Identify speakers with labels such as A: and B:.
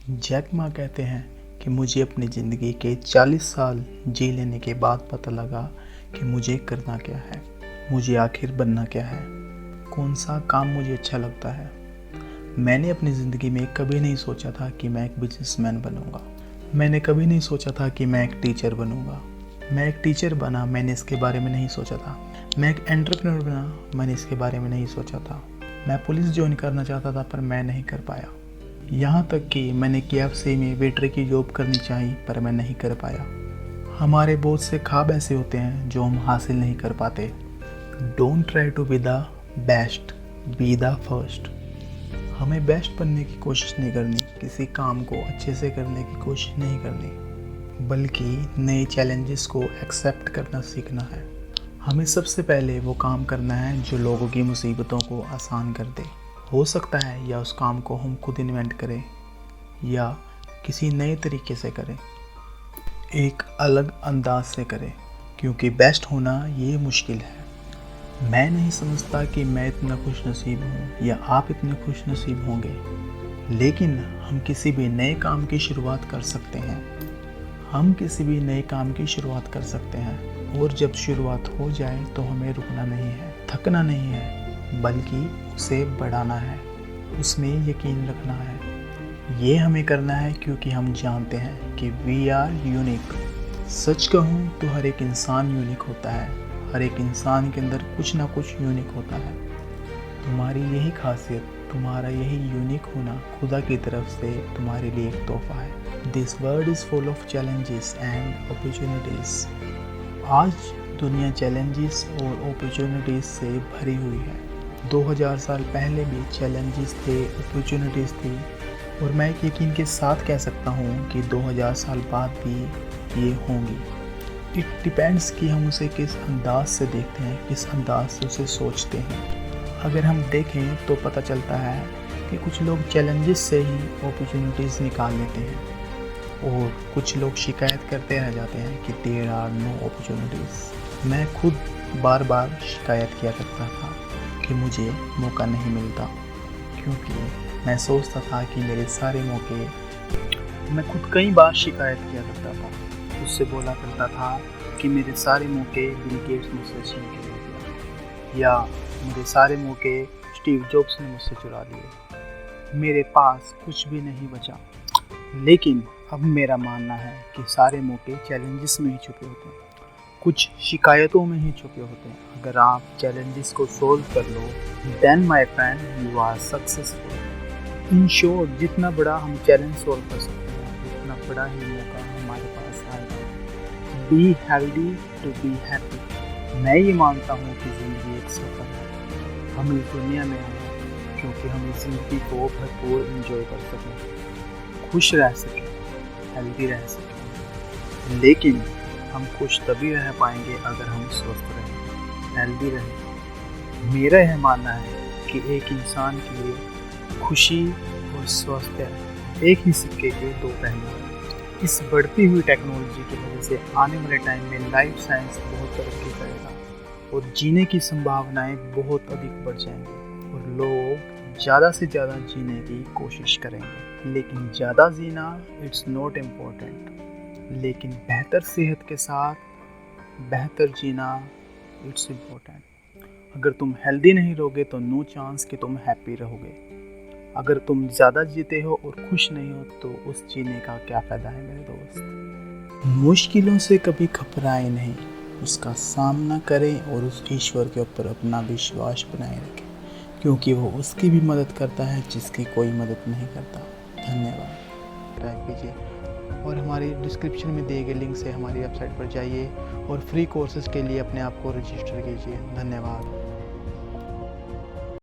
A: Jack Ma कहते हैं कि मुझे अपनी ज़िंदगी के 40 साल जी लेने के बाद पता लगा कि मुझे करना क्या है, मुझे आखिर बनना क्या है, कौन सा काम मुझे अच्छा लगता है। मैंने अपनी ज़िंदगी में कभी नहीं सोचा था कि मैं एक बिजनेसमैन बनूंगा। मैंने कभी नहीं सोचा था कि मैं एक टीचर बनूंगा। मैं एक टीचर बना, मैंने इसके बारे में नहीं सोचा था। मैं एक एंटरप्रेन्योर बना, मैंने इसके बारे में नहीं सोचा था। मैं पुलिस ज्वाइन करना चाहता था पर मैं नहीं कर पाया। यहाँ तक कि मैंने KFC में वेटर की जॉब करनी चाहिए पर मैं नहीं कर पाया। हमारे बहुत से ख्वाब ऐसे होते हैं जो हम हासिल नहीं कर पाते। Don't try to be the best, be the first. हमें बेस्ट बनने की कोशिश नहीं करनी, किसी काम को अच्छे से करने की कोशिश नहीं करनी, बल्कि नए चैलेंजेस को एक्सेप्ट करना सीखना है। हमें सबसे पहले वो काम करना है जो लोगों की मुसीबतों को आसान कर दे। हो सकता है या उस काम को हम खुद इन्वेंट करें या किसी नए तरीके से करें, एक अलग अंदाज से करें, क्योंकि बेस्ट होना ये मुश्किल है। मैं नहीं समझता कि मैं इतना खुश नसीब हूँ या आप इतने खुश नसीब होंगे, लेकिन हम किसी भी नए काम की शुरुआत कर सकते हैं। हम किसी भी नए काम की शुरुआत कर सकते हैं और जब शुरुआत हो जाए तो हमें रुकना नहीं है, थकना नहीं है, बल्कि उसे बढ़ाना है, उसमें यकीन रखना है। ये हमें करना है क्योंकि हम जानते हैं कि वी आर यूनिक। सच कहूँ तो हर एक इंसान यूनिक होता है। हर एक इंसान के अंदर कुछ ना कुछ यूनिक होता है। तुम्हारी यही खासियत, तुम्हारा यही यूनिक होना खुदा की तरफ से तुम्हारे लिए एक तोहफा है। This world is full of challenges and opportunities. आज दुनिया चैलेंजेस और अपॉर्चुनिटीज़ से भरी हुई है। 2000 साल पहले भी चैलेंजेस थे, अपॉर्चुनिटीज़ थी, और मैं एक यकीन के साथ कह सकता हूँ कि 2000 साल बाद भी ये होंगी। इट डिपेंड्स कि हम उसे किस अंदाज से देखते हैं, किस अंदाज से उसे सोचते हैं। अगर हम देखें तो पता चलता है कि कुछ लोग चैलेंजेस से ही अपॉर्चुनिटीज़ निकाल लेते हैं और कुछ लोग शिकायत करते रह जाते हैं कि देयर आर नो अपॉर्चुनिटीज़। मैं खुद बार बार शिकायत किया करता था कि मुझे मौका नहीं मिलता, क्योंकि मैं सोचता था कि मेरे सारे मौके, मैं खुद कई बार शिकायत किया करता था, उससे बोला करता था कि मेरे सारे मौके बिल गेट्स मुझसे छीन के ले गया, या मेरे सारे मौके स्टीव जॉब्स ने मुझसे चुरा लिए, मेरे पास कुछ भी नहीं बचा। लेकिन अब मेरा मानना है कि सारे मौके चैलेंजेस में ही छुपे होते हैं, कुछ शिकायतों में ही छुपे होते हैं। अगर आप चैलेंजेस को सोल्व कर लो, then my friend you are successful. In short, जितना बड़ा हम चैलेंज सोल्व कर सकते हैं, उतना बड़ा ही मौका हमारे पास आएगा। Be healthy to be happy. मैं ये मानता हूँ कि ज़िंदगी एक सफ़र है। हम इस दुनिया में आए हैं क्योंकि हम इस ज़िंदगी को भरपूर एंजॉय कर सकें, खुश रह सकें, हेल्दी रह सकें। लेकिन हम खुश तभी रह पाएंगे अगर हम स्वस्थ रहें, हेल्दी रहें। मेरा यह मानना है कि एक इंसान के लिए खुशी और स्वास्थ्य एक ही सिक्के के दो पहलू हैं। इस बढ़ती हुई टेक्नोलॉजी की वजह से आने वाले टाइम में लाइफ साइंस बहुत तरक्की करेगा और जीने की संभावनाएं बहुत अधिक बढ़ जाएंगी और लोग ज़्यादा से ज़्यादा जीने की कोशिश करेंगे। लेकिन ज़्यादा जीना इट्स नॉट इम्पोर्टेंट, लेकिन बेहतर सेहत के साथ बेहतर जीना इट्स इम्पोर्टेंट। अगर तुम हेल्दी नहीं रहोगे तो नो चांस कि तुम हैप्पी रहोगे। अगर तुम ज़्यादा जीते हो और खुश नहीं हो तो उस जीने का क्या फ़ायदा है मेरे दोस्त। मुश्किलों से कभी घबराएं नहीं, उसका सामना करें और उस ईश्वर के ऊपर अपना विश्वास बनाए रखें, क्योंकि वो उसकी भी मदद करता है जिसकी कोई मदद नहीं करता। धन्यवाद। टाइप कीजिए और हमारी डिस्क्रिप्शन में दिए गए लिंक से हमारी वेबसाइट पर जाइए और फ्री कोर्सेज़ के लिए अपने आप को रजिस्टर कीजिए। धन्यवाद।